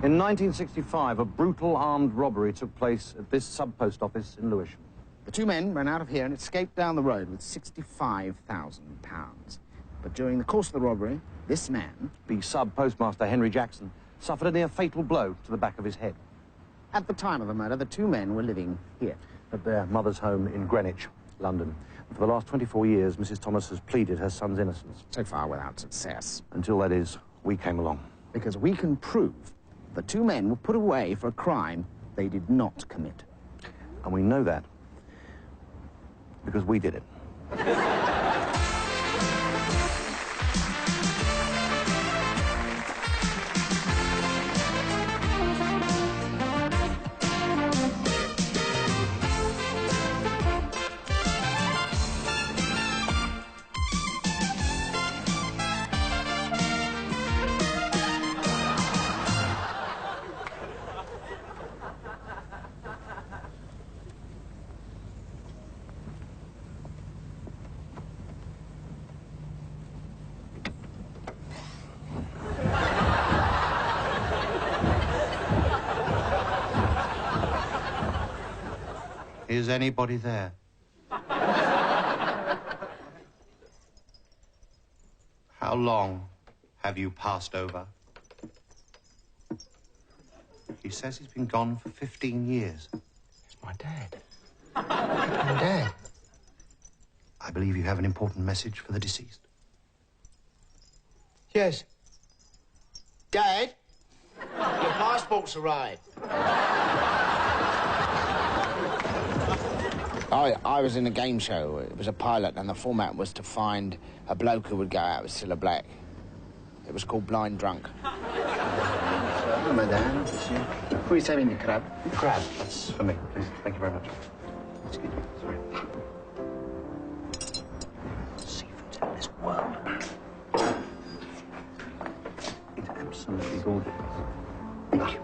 In 1965, a brutal armed robbery took place at this sub-post office in Lewisham. The two men ran out of here and escaped down the road with £65,000. But during the course of the robbery, this man... The sub-postmaster, Henry Jackson, suffered a near-fatal blow to the back of his head. At the time of the murder, the two men were living here. At their mother's home in Greenwich, London. And for the last 24 years, Mrs. Thomas has pleaded her son's innocence. So far without success. Until, that is, we came along. Because we can prove the two men were put away for a crime they did not commit. And we know that because we did it. Is anybody there? How long have you passed over? He says he's been gone for 15 years. It's my dad. My dad. I believe you have an important message for the deceased. Yes. Dad, your passport's arrived. I was in a game show. It was a pilot, and the format was to find a bloke who would go out with Cilla Black. It was called Blind Drunk. Madame, who is having the crab? Crab, that's for me, please. Thank you very much. Excuse me, sorry. Seafood's in this world. It's absolutely gorgeous. Thank you.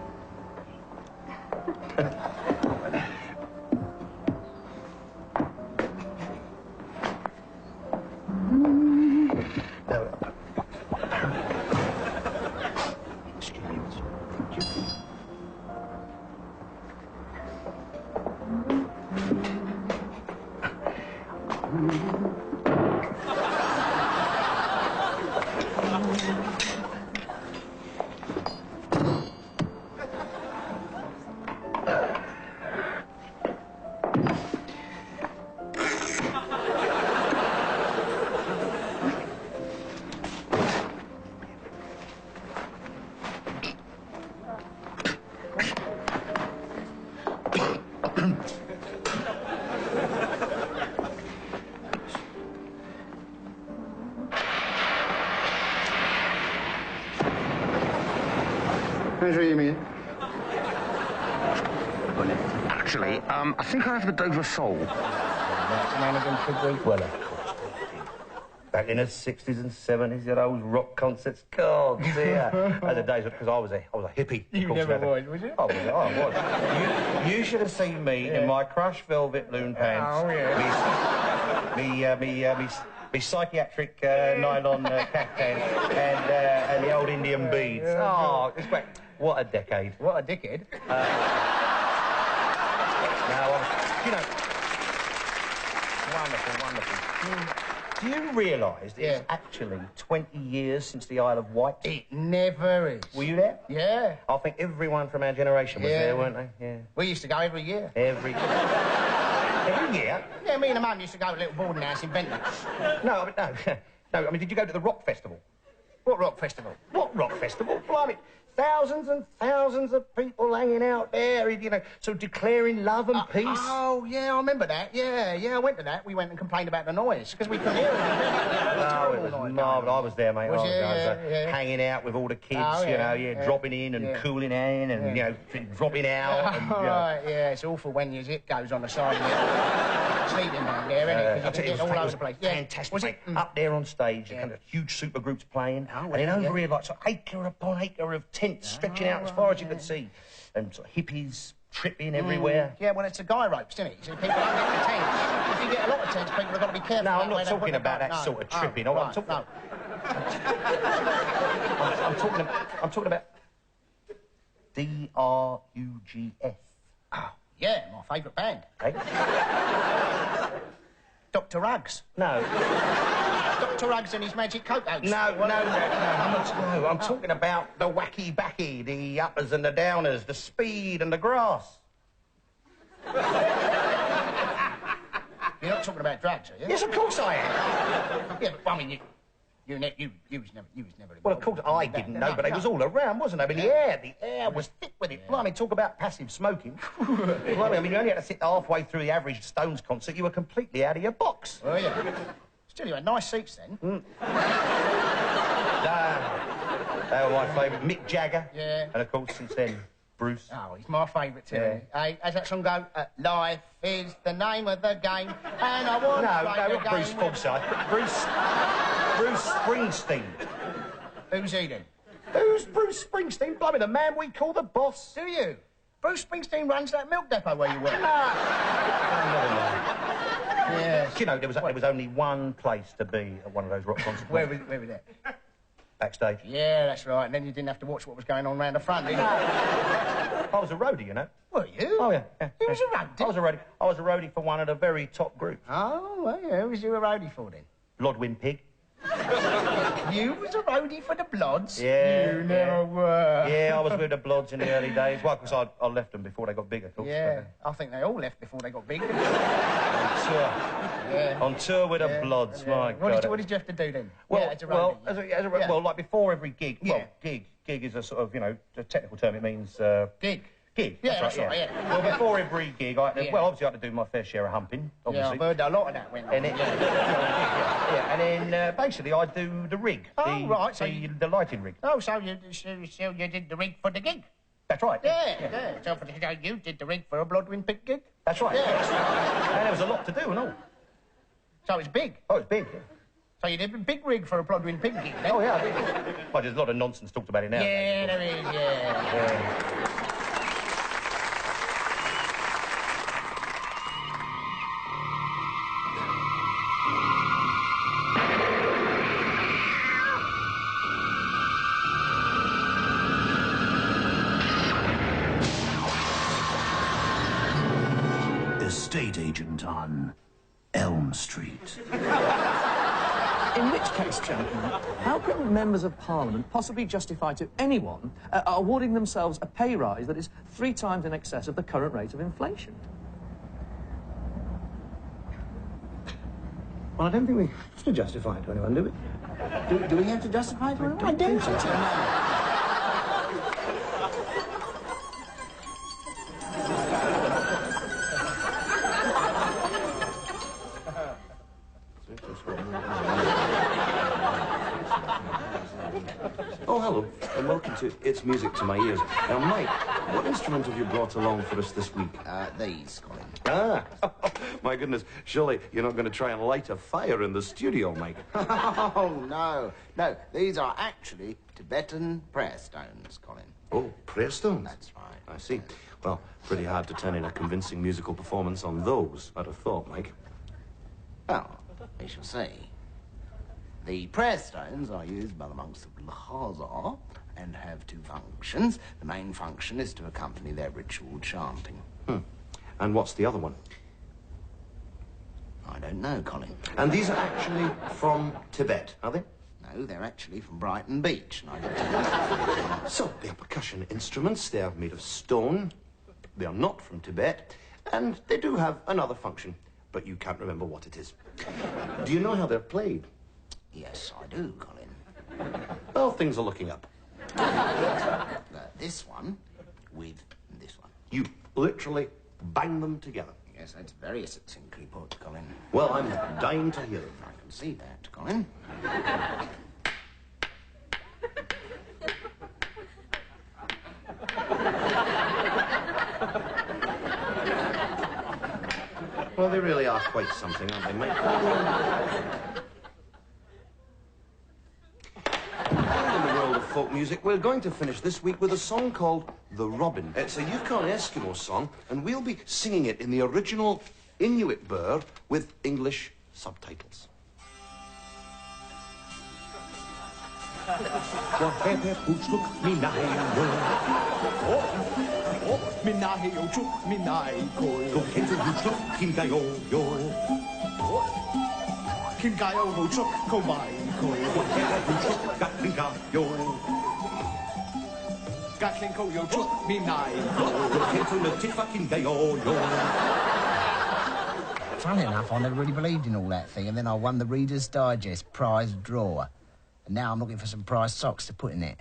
Actually, I think I have the Dover Soul. Well, of course. Back in the 60s and 70s, you know, those rock concerts. God, dear. Other days, because I was a hippie. You never was you? I was. You should have seen me in my crushed velvet loon pants. Oh, yeah. Me psychiatric nylon caftan and the old Indian beads. Oh, it's great. What a decade. What a dickhead. You know, wonderful. Do you realise that it's actually 20 years since the Isle of Wight? It never is. Were you there? Yeah. I think everyone from our generation was there, weren't they? Yeah. We used to go every year. Every year? Yeah, me and the mum used to go to a little boarding house in Bentley. No, I mean, did you go to the rock festival? What rock festival? What rock festival? Blimey. Thousands and thousands of people hanging out there, you know, so declaring love and peace. Oh, yeah, I remember that. Yeah, I went to that. We went and complained about the noise, because we couldn't hear it. No, it was marvellous. I was there, mate. Was I you? was Yeah. hanging out with all the kids, Oh, you know, yeah. dropping in and cooling in and, you know, dropping out. And, Right, yeah, it's awful when your zip goes on the side of it. Sleeping down there, isn't it? Because you get all over the place. Yeah. Fantastic. Was it? Up there on stage, kind of huge super groups playing, and then over here, like, sort of acre upon acre of tents stretching out as far as you could see, and sort of hippies tripping everywhere. Yeah, well, it's the guy ropes, isn't it? So people don't get the tents. If you get a lot of tents, people have got to be careful. No, I'm not talking about that sort of tripping. I'm talking about D-R-U-G-S. Oh, yeah, my favourite band. Eh? Dr. Ruggs. No. Dr. Ruggs and his magic coconuts. No, I'm talking about the wacky backy, the uppers and the downers, the speed and the grass. You're not talking about drugs, are you? Yes, of course I am. Yeah, but I mean, you was never involved. Well, of course I didn't know, but it was all around, wasn't it? I mean, the air was thick with it. Blimey, talk about passive smoking. Blimey, I mean, you only had to sit halfway through the average Stones concert. You were completely out of your box. Oh, yeah. Still, you had nice seats then. They were my favourite. Mick Jagger. Yeah. And, of course, since then, Bruce. Oh, he's my favourite too. Yeah. Hey, as that song go, life is the name of the game, and I want to play the not Bruce game. Forsyth. Bruce Springsteen. Who's he then? Who's Bruce Springsteen? Blimey, the man we call the boss. Do you? Bruce Springsteen runs that milk depot where you work. Never mind. Yes. Do you know, there was only one place to be at one of those rock concerts. Where was that? Backstage. Yeah, that's right. And then you didn't have to watch what was going on round the front, did you? I was a roadie, you know. Were you? Oh, yeah. You was a roadie? I was a roadie. I was a roadie for one of the very top groups. Oh, well, yeah. Who was you a roadie for then? Lodwyn Pig. You was a roadie for the Bloods? Yeah. You never were. Yeah, I was with the Bloods in the early days. Well, because I left them before they got big, of course. Yeah, I think they all left before they got big. On tour. Yeah. On tour with the Bloods, my God. What did you have to do then? Well, yeah, as a roadie. well, like before every gig. Yeah. Well, gig is a sort of, you know, a technical term. It means Gig. Gig. Yeah, that's right, yeah. Well, before every gig, well, obviously I had to do my fair share of humping, Yeah, obviously. I've heard a lot of that went on. And and then basically I do the rig. Oh, right, so the lighting rig. Oh, so you did the rig for the gig? That's right. Yeah. So you did the rig for a Bloodwind Pig gig? That's right. Yeah, that's right. And there was a lot to do and all. So it's big? Oh, it's big, yeah. So you did a big rig for a Bloodwind Pig gig then? Oh, yeah, I did. Well, there's a lot of nonsense talked about it now. Yeah, there is, yeah. Estate agent on Elm Street. In which case, gentlemen, how can members of Parliament possibly justify to anyone awarding themselves a pay rise that is 3 times in excess of the current rate of inflation? Well, I don't think we have to justify it to anyone, do we? Do we have to justify it? I don't think so. Oh, hello, and welcome to It's Music to My Ears. Now, Mike, what instrument have you brought along for us this week? These, Colin. Ah, my goodness, surely you're not going to try and light a fire in the studio, Mike. Oh, no. No, these are actually Tibetan prayer stones, Colin. Oh, prayer stones? That's right. I see. Well, pretty hard to turn in a convincing musical performance on those, I'd have thought, Mike. Well, we shall see. The prayer stones are used by the monks of Lhasa and have 2 functions. The main function is to accompany their ritual chanting. And what's the other one? I don't know, Colin. And these are actually from Tibet, are they? No, they're actually from Brighton Beach, and I can tell you. So, they're percussion instruments, they are made of stone, they are not from Tibet, and they do have another function, but you can't remember what it is. Do you know how they're played? Yes, I do, Colin. Well, things are looking up. This one with this one. You literally bang them together. Yes, that's very succinctly put, Colin. Well, I'm dying to hear it. I can see that, Colin. Well, they really are quite something, aren't they, Mike? In the world of folk music, we're going to finish this week with a song called The Robin. It's a Yukon Eskimo song, and we'll be singing it in the original Inuit burr with English subtitles. Whatever boots look me nine-o. Minahe o chuk minai koi. Look into boots look kingayo-yo. Kingayo o chuk komai koi. Whatever boots look gatlingayo. Gatling ko yo chuk minai koi. Look into the tifa kingayo-yo. Funny enough, I never really believed in all that thing, and then I won the Reader's Digest prize drawer. And now I'm looking for some prize socks to put in it.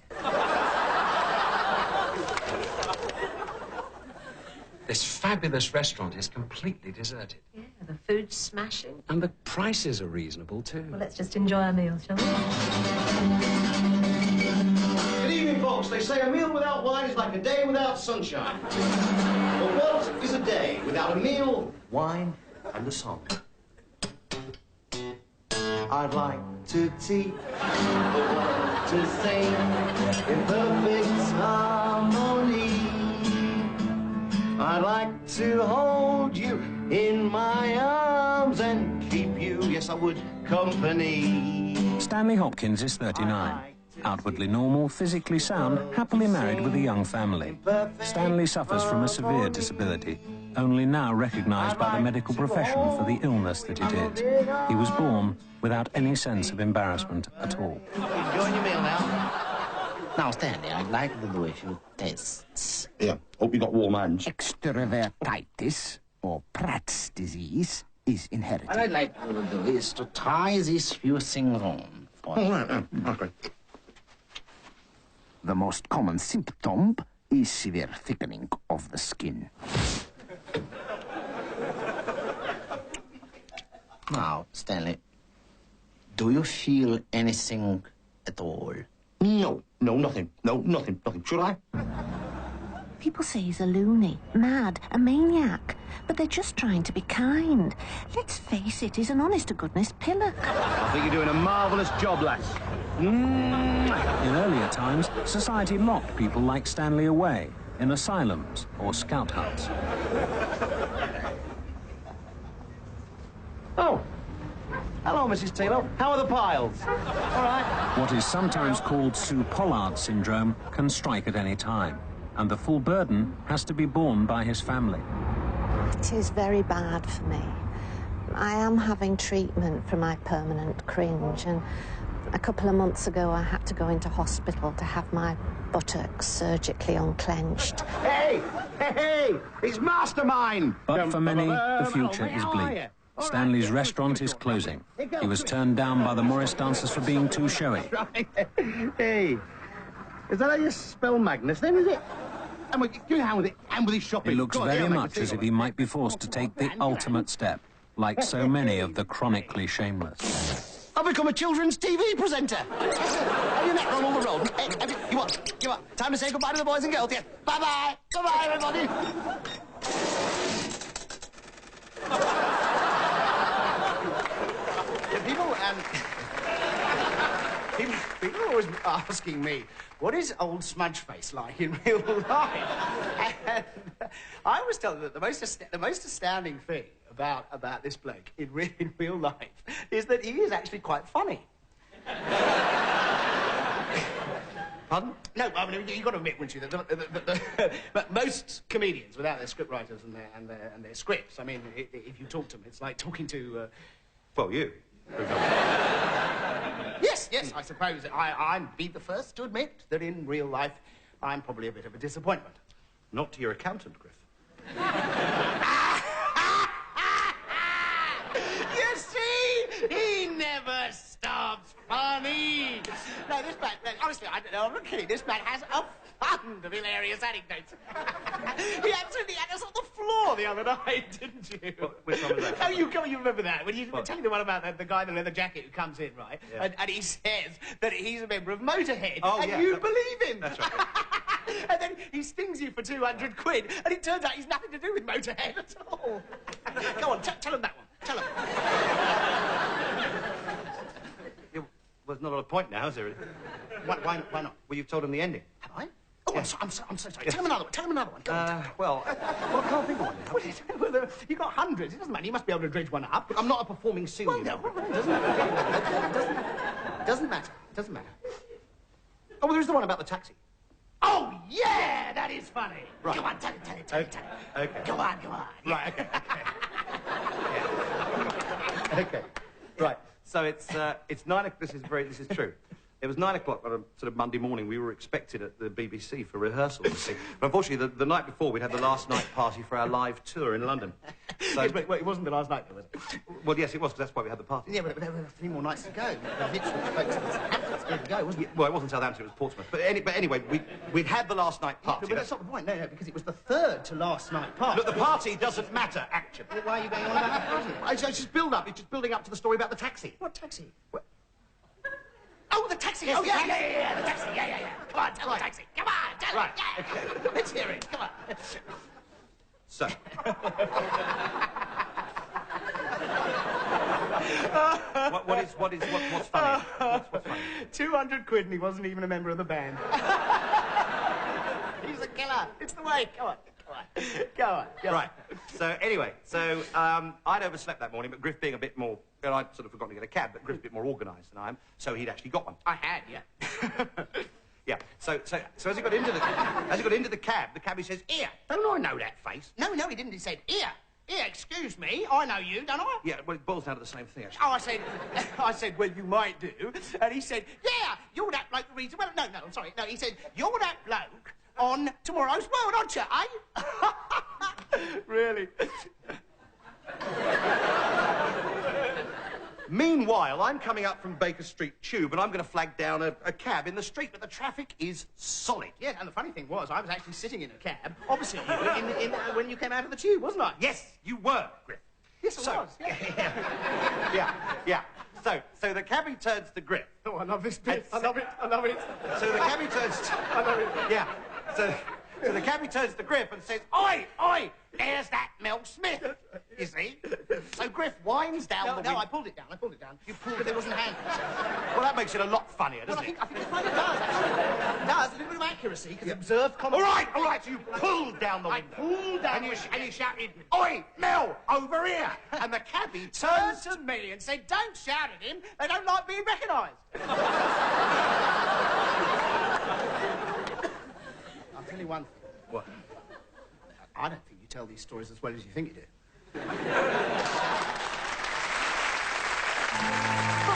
This fabulous restaurant is completely deserted. Yeah, the food's smashing. And the prices are reasonable, too. Well, let's just enjoy our meal, shall we? Good evening, folks. They say a meal without wine is like a day without sunshine. But what is a day without a meal, wine, and a song? I'd like to teach the world to sing in perfect harmony. I'd like to hold you in my arms and keep you, yes I would, company. Stanley Hopkins is 39. Outwardly normal, physically sound, happily married with a young family. Stanley suffers from a severe disability, only now recognised by the medical profession for the illness that it is. He was born without any sense of embarrassment at all. Enjoying your meal now? Now, Stanley, I'd like to do a few tests. Yeah, hope you got warm hands. Extrovertitis, or Pratt's disease, is inherited. What I'd like to do is to tie these few things on. Okay. The most common symptom is severe thickening of the skin. Now, Stanley, do you feel anything at all? No, nothing. No, nothing. Should I? People say he's a loony, mad, a maniac, but they're just trying to be kind. Let's face it, he's an honest-to-goodness pillock. I think you're doing a marvellous job, lass. In earlier times, society locked people like Stanley away in asylums or scout huts. Oh. Hello, Mrs. Taylor. How are the piles? All right. What is sometimes called Sue Pollard syndrome can strike at any time, and the full burden has to be borne by his family. It is very bad for me. I am having treatment for my permanent cringe, and a couple of months ago I had to go into hospital to have my buttocks surgically unclenched. Hey! It's Mastermind! But for many, the future is bleak. Stanley's restaurant is closing. He was turned down by the Morris dancers for being too showy. Hey, is that how you spell Magnus then, is it? And give me a hand with it, and with his shopping. It looks very much as if he might be forced to take the ultimate step, like so many of the chronically shameless. I've become a children's TV presenter. Have you met Ronald the Road? You what? Time to say goodbye to the boys and girls, yes. Bye-bye. Bye-bye, everybody. People are always asking me, what is old Smudge Face like in real life? And I always tell them that the most astounding thing about this bloke in real life is that he is actually quite funny. Pardon? No, I mean, you've got to admit, wouldn't you, but most comedians, without their script writers and their scripts, I mean, if you talk to them, it's like talking to... Well, you. Yes, I suppose I'd be the first to admit that in real life I'm probably a bit of a disappointment. Not to your accountant, Griff. You see? He never stops funny. No, this man, honestly, I don't know, I'm not kidding. This man has a fund of hilarious anecdotes. He absolutely had us on the floor the other night, didn't you? Which one was that? Oh, you remember that? When you were telling the one about the guy in the leather jacket who comes in, right? Yeah. And he says that he's a member of Motorhead. Oh, and yeah. you believe him. That's right. And then he stings you for 200 quid, and it turns out he's nothing to do with Motorhead at all. Go on, tell him that one. Tell him. Well, there's not a lot of point now, is there? Why not? Well, you've told him the ending. Have I? Oh, yeah. I'm so sorry. Tell him another one. Tell him another one. Well, I can't think of one now. Well, you got hundreds. It doesn't matter. You must be able to dredge one up. I'm not a performing singer. Well, no, doesn't matter. Doesn't matter. Oh, well, there's the one about the taxi. Oh, yeah, that is funny. Right. Go on, tell it. Okay. Go on. Right, okay. Okay. Right. So it's 9 o'clock. This is true. It was 9 o'clock on a sort of Monday morning. We were expected at the BBC for rehearsals, you see. But unfortunately, the night before, we'd had the last night party for our live tour in London. So, Yes, but it wasn't the last night, though, was it? well, yes, it was, because that's why we had the party. Yeah, but there were 3 more nights to go. Literally, folks, it was going to go, wasn't it? Well, it wasn't Southampton, it was Portsmouth. But anyway, we'd had the last night party. But that's not the point, no, because it was the 3rd to last night party. Look, the party doesn't matter, actually. Well, why are you going on about that party? It's just building up to the story about the taxi. What taxi? Well, oh, the taxi! Yes, oh, the yeah, taxi. yeah, the taxi, yeah. Come on, tell the taxi. Come on, tell Right, it. Yeah. okay. Let's hear it, come on. So. what's funny? What's funny? 200 quid and he wasn't even a member of the band. He's a killer. It's the way. Go on. Right. So anyway, I'd overslept that morning, but Griff being a bit more, and I'd sort of forgotten to get a cab, but Griff's a bit more organised than I am, so he'd actually got one. I had, yeah. Yeah. So as he got into the cab, the cabbie says, "Here, don't I know that face?" No, he didn't. He said, here, excuse me, I know you, don't I? Yeah, well, it boils down to the same thing, actually. Oh, I said, well, you might do. And he said, yeah, you're that bloke who reads... Well, no, I'm sorry. No, he said, you're that bloke on Tomorrow's World, aren't you, eh? Really? Meanwhile, I'm coming up from Baker Street Tube, and I'm going to flag down a cab in the street, but the traffic is solid. Yes, and the funny thing was, I was actually sitting in a cab opposite you when you came out of the tube, wasn't I? Yes, you were, Griff. Yes, I was. Yeah. So the cabbie turns to Griff. Oh, I love this bit. I love it. So the cabbie turns to... I love it. Yeah. So the cabbie turns to Griff and says, "Oi, there's that Mel Smith, you see." So Griff winds down the window. No, I pulled it down. You pulled it, there wasn't hands. Well, that makes it a lot funnier, doesn't it? I think it kind of does, actually. It does, a little bit of accuracy, because observed comment... All right, so you pulled down the window. I pulled down and you shouted, "Oi, Mel, over here!" And the cabbie turned to me and said, "Don't shout at him, they don't like being recognised." I'll tell you one thing. What? I don't think you tell these stories as well as you think you do. But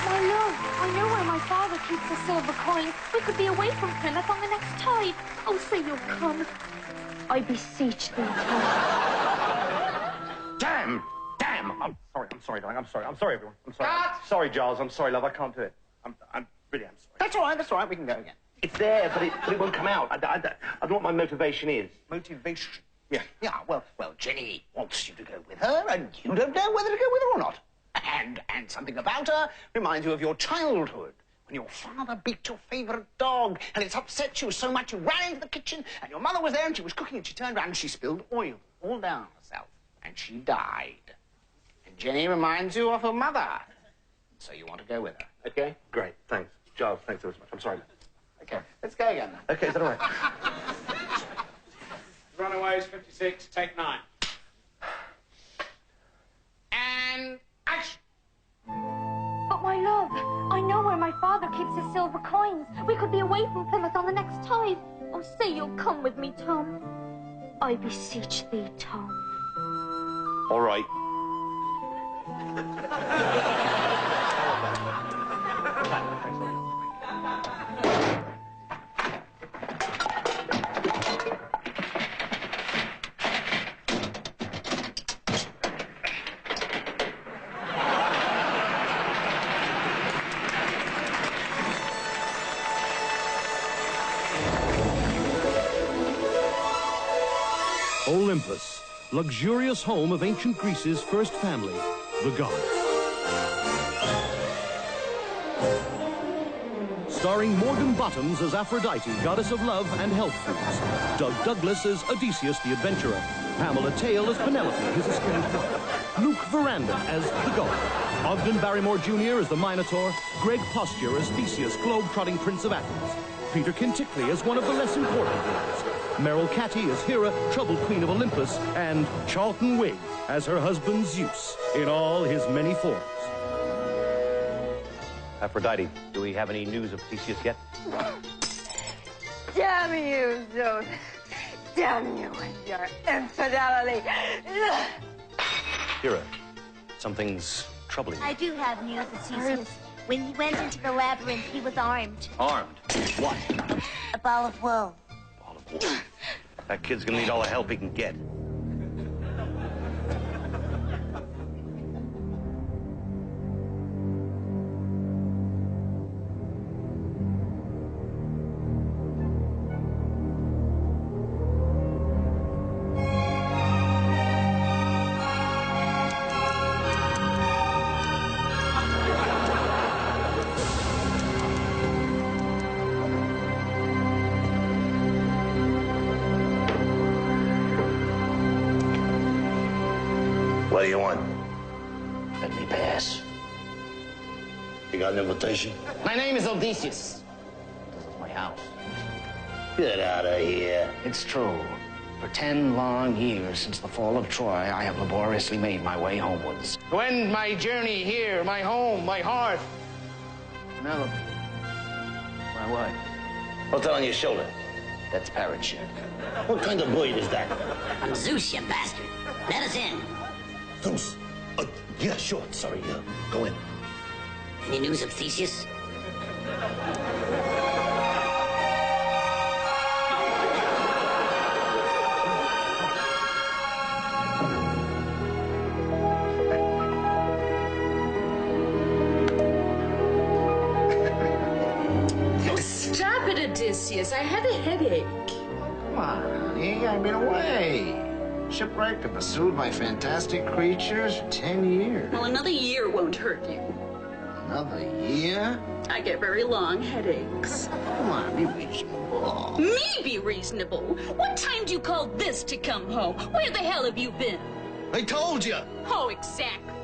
my love, I know where my father keeps the silver coins. We could be away from Plymouth on the next tide. Oh, say you'll come. I beseech thee, Tom. Damn! I'm sorry, darling. I'm sorry, everyone. I'm sorry. Sorry, Giles. I'm sorry, love. I can't do it. I'm really sorry. That's all right. We can go again. It's there, but it won't come out. I don't know what my motivation is. Motivation? Yeah. Yeah, well, Jenny wants you to go with her, and you don't know whether to go with her or not. And something about her reminds you of your childhood, when your father beat your favourite dog, and it's upset you so much you ran into the kitchen, and your mother was there, and she was cooking, and she turned around, and she spilled oil all down herself, and she died. And Jenny reminds you of her mother, so you want to go with her. Okay? Great, thanks. Giles, thanks so much. I'm sorry. Okay, let's go again then. Okay, is that all right? Runaways, 56, take 9. And action! But my love, I know where my father keeps his silver coins. We could be away from Plymouth on the next tide. Oh, say you'll come with me, Tom. I beseech thee, Tom. All right. Olympus, luxurious home of ancient Greece's first family, the gods. Starring Morgan Bottoms as Aphrodite, goddess of love and health foods. Doug Douglas as Odysseus the adventurer. Pamela Tail as Penelope, his estranged wife. Luke Veranda as the god. Ogden Barrymore Jr. as the Minotaur. Greg Posture as Theseus, globe-trotting prince of Athens. Peter Kintickley as one of the less important girls. Meryl Catty as Hera, troubled queen of Olympus, and Charlton Wig as her husband Zeus, in all his many forms. Aphrodite, do we have any news of Theseus yet? Damn you, Zeus. Damn you and your infidelity. Hero, something's troubling you. I do have news, Theseus. When he went into the labyrinth, he was armed. Armed? What? A ball of wool. Ball of wool. That kid's gonna need all the help he can get. What do you want? Let me pass. You got an invitation? My name is Odysseus. This is my house. Get out of here. It's true. For 10 long years since the fall of Troy, I have laboriously made my way homewards. To end my journey here, my home, my hearth. Penelope, my wife. What's that on your shoulder? That's parachute. What kind of bird is that? I'm Zeus, you bastard. Let us in. Zeus? Yeah, sure. Sorry, go in. Any news of Theseus? Stop it, Odysseus. I had a headache. Come on, honey. I've been away. Shipwrecked and pursued by fantastic creatures for 10 years. Well, another year won't hurt you. Another year? I get very long headaches. Come on, be reasonable. Me be reasonable? What time do you call this to come home? Where the hell have you been? I told you. Oh, exactly.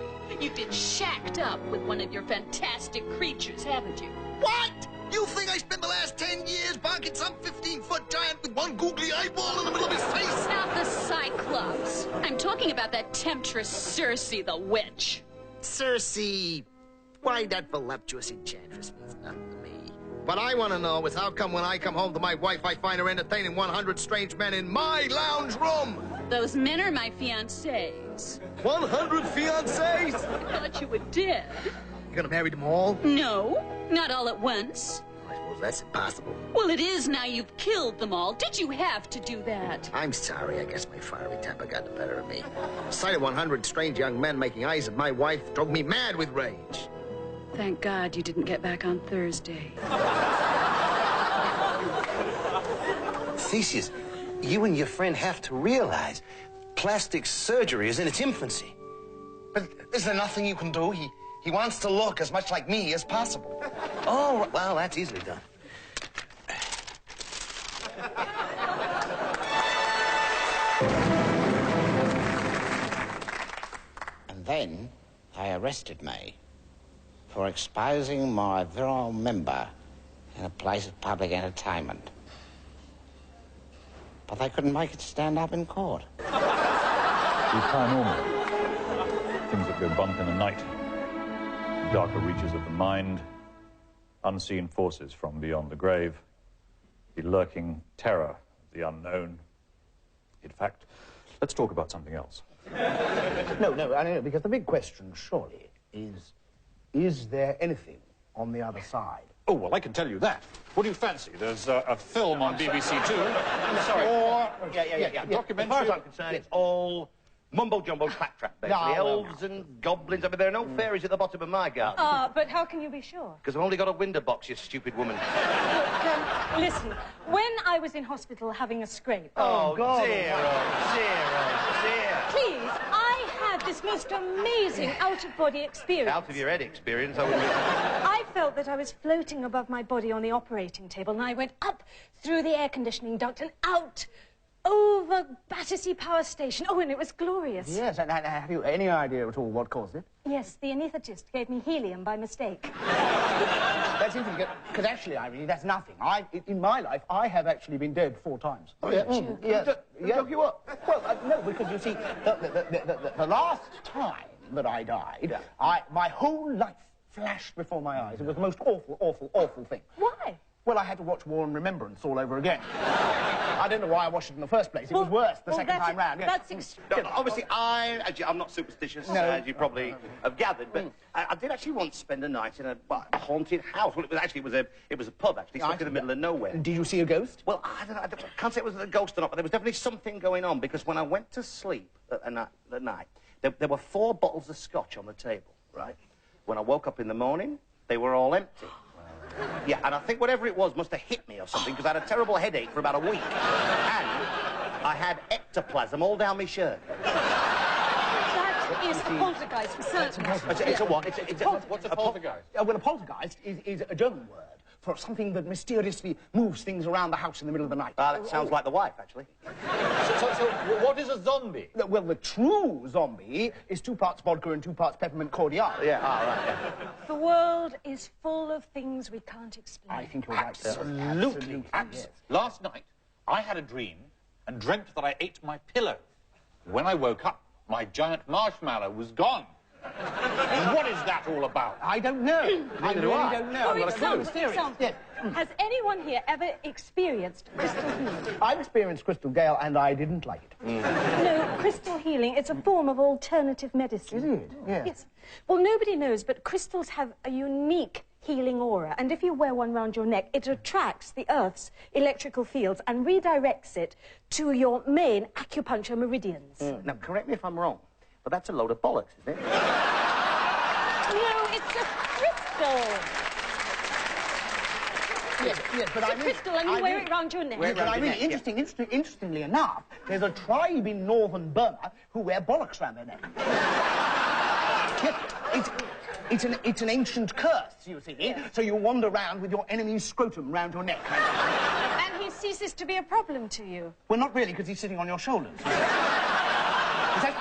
You've been shacked up with one of your fantastic creatures, haven't you? What? You think I spent the last 10 years bonking some 15-foot giant with one googly eyeball in the middle of his face? Not the Cyclops. I'm talking about that temptress Circe the witch. Circe. Why, that voluptuous enchantress means nothing to me. What I want to know is how come when I come home to my wife, I find her entertaining 100 strange men in my lounge room? Those men are my fiancés. 100 fiancés? I thought you were dead. You gonna marry them all? No, not all at once. I suppose that's impossible. Well, it is now you've killed them all. Did you have to do that? I'm sorry. I guess my fiery temper got the better of me. The sight of 100 strange young men making eyes at my wife drove me mad with rage. Thank God you didn't get back on Thursday. Theseus, you and your friend have to realize plastic surgery is in its infancy. But is there nothing you can do? He wants to look as much like me as possible. Oh, well, that's easily done. And then they arrested me for exposing my virile member in a place of public entertainment. But they couldn't make it stand up in court. The paranormal. Things that go bump in the night. Darker reaches of the mind. Unseen forces from beyond the grave. The lurking terror of the unknown. In fact, let's talk about something else. No, I know, because the big question, surely, is there anything on the other side? Oh, well, I can tell you that. What do you fancy? There's a film on BBC Two. I'm sorry. Or Yeah. documentary. As far as I'm concerned, it's all mumbo-jumbo claptrap, basically. Elves and goblins. I mean, there are no fairies at the bottom of my garden. But how can you be sure? Because I've only got a window box, you stupid woman. Look, listen, when I was in hospital having a scrape... Oh, dear. Please, I had this most amazing out-of-body experience. Out-of-your-head experience, I would be... I felt that I was floating above my body on the operating table, and I went up through the air conditioning duct and out over Battersea Power Station. Oh, and it was glorious. Yes, and have you any idea at all what caused it? Yes, the anaesthetist gave me helium by mistake. That's interesting, because actually, Irene, that's nothing. In my life, I have actually been dead 4 times. Oh, yeah? Yes. Dug you up? Well, no, because you see, the last time that I died, my whole life flashed before my eyes. It was the most awful thing. Why? Well, I had to watch War and Remembrance all over again. I don't know why I watched it in the first place. It was worse the second time round. Yes. No, obviously, I'm not superstitious, as you probably have gathered, but I did actually once spend a night in a haunted house. Well, it was a pub, actually, stuck in the middle of nowhere. Did you see a ghost? Well, I can't say it was a ghost or not, but there was definitely something going on, because when I went to sleep at night, there were 4 bottles of scotch on the table, right? When I woke up in the morning, they were all empty. Yeah, and I think whatever it was must have hit me or something, because I had a terrible headache for about a week. And I had ectoplasm all down my shirt. That is a poltergeist for certain. It's a what? What's a poltergeist? Well, a poltergeist is a German word for something that mysteriously moves things around the house in the middle of the night. That sounds like the wife, actually. So what is a zombie? Well, the true zombie is 2 parts vodka and 2 parts peppermint cordial. Yeah, right, yeah. The world is full of things we can't explain. I think you're right. Absolutely. Yes. Last night, I had a dream and dreamt that I ate my pillow. When I woke up, my giant marshmallow was gone. What is that all about? I don't know. I really don't know. For example, has anyone here ever experienced crystal healing? I've experienced crystal, Gail, and I didn't like it. No, crystal healing, it's a form of alternative medicine. Is it? Yes. Well, nobody knows, but crystals have a unique healing aura, and if you wear one round your neck, it attracts the Earth's electrical fields and redirects it to your main acupuncture meridians. Now, correct me if I'm wrong, but that's a load of bollocks, isn't it? No, it's a crystal. Yes, but it's a crystal, and you wear it round your neck. But I mean, interestingly enough, there's a tribe in northern Burma who wear bollocks round their neck. It's an ancient curse, you see. So you wander around with your enemy's scrotum round your neck. And he ceases to be a problem to you. Well, not really, because he's sitting on your shoulders.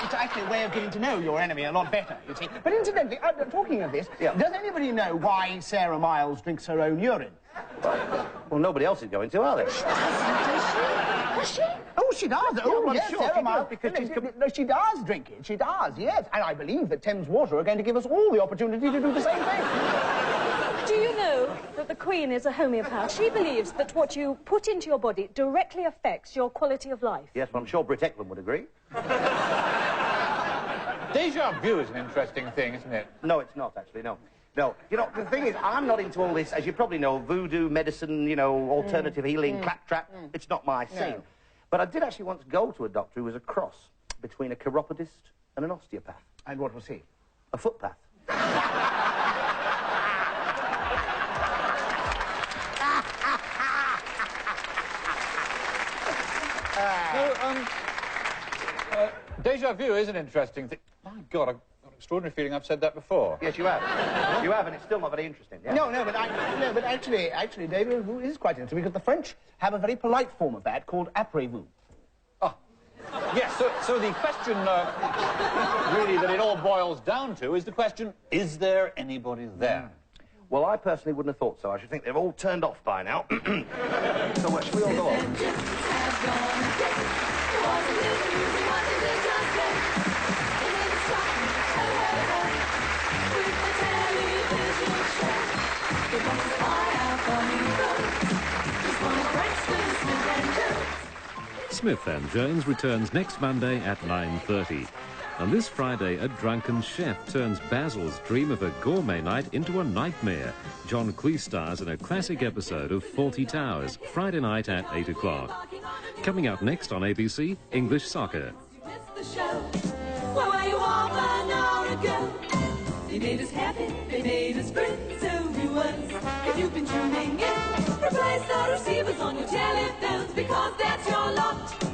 It's actually a way of getting to know your enemy a lot better, you see. But incidentally, talking of this, does anybody know why Sarah Miles drinks her own urine? Well, nobody else is going to, are they? Does she? Oh, she does. Oh, yes, sure Sarah Miles. because no, she does drink it. She does, yes. And I believe that Thames Water are going to give us all the opportunity to do the same thing. Do you know that the Queen is a homeopath? She believes that what you put into your body directly affects your quality of life. Yes, well, I'm sure Britt Eklund would agree. Déjà vu is an interesting thing, isn't it? No, it's not, actually, no. No, you know, the thing is, I'm not into all this, as you probably know, voodoo, medicine, you know, alternative healing, claptrap. It's not my scene. No. But I did actually once go to a doctor who was a cross between a chiropodist and an osteopath. And what was he? A footpath. Déjà vu is an interesting thing. My God, I've got an extraordinary feeling I've said that before. Yes, you have. You have, and it's still not very interesting. Yeah? No, but actually, déjà vu is quite interesting, because the French have a very polite form of that called après-vu. Oh, yes, so the question, really, that it all boils down to is the question, is there anybody there? Well, I personally wouldn't have thought so. I should think they've all turned off by now. So much, we all go on. Smith and Jones returns next Monday at 9:30. And this Friday, a drunken chef turns Basil's dream of a gourmet night into a nightmare. John Cleese stars in a classic episode of 40 Towers, Friday night at 8 o'clock. Coming up next on ABC, English Soccer. Where were you half an hour ago? They made us happy, they made us grin, so do us. If you've been tuning in, replace the receivers on your telephones, because that's your lot.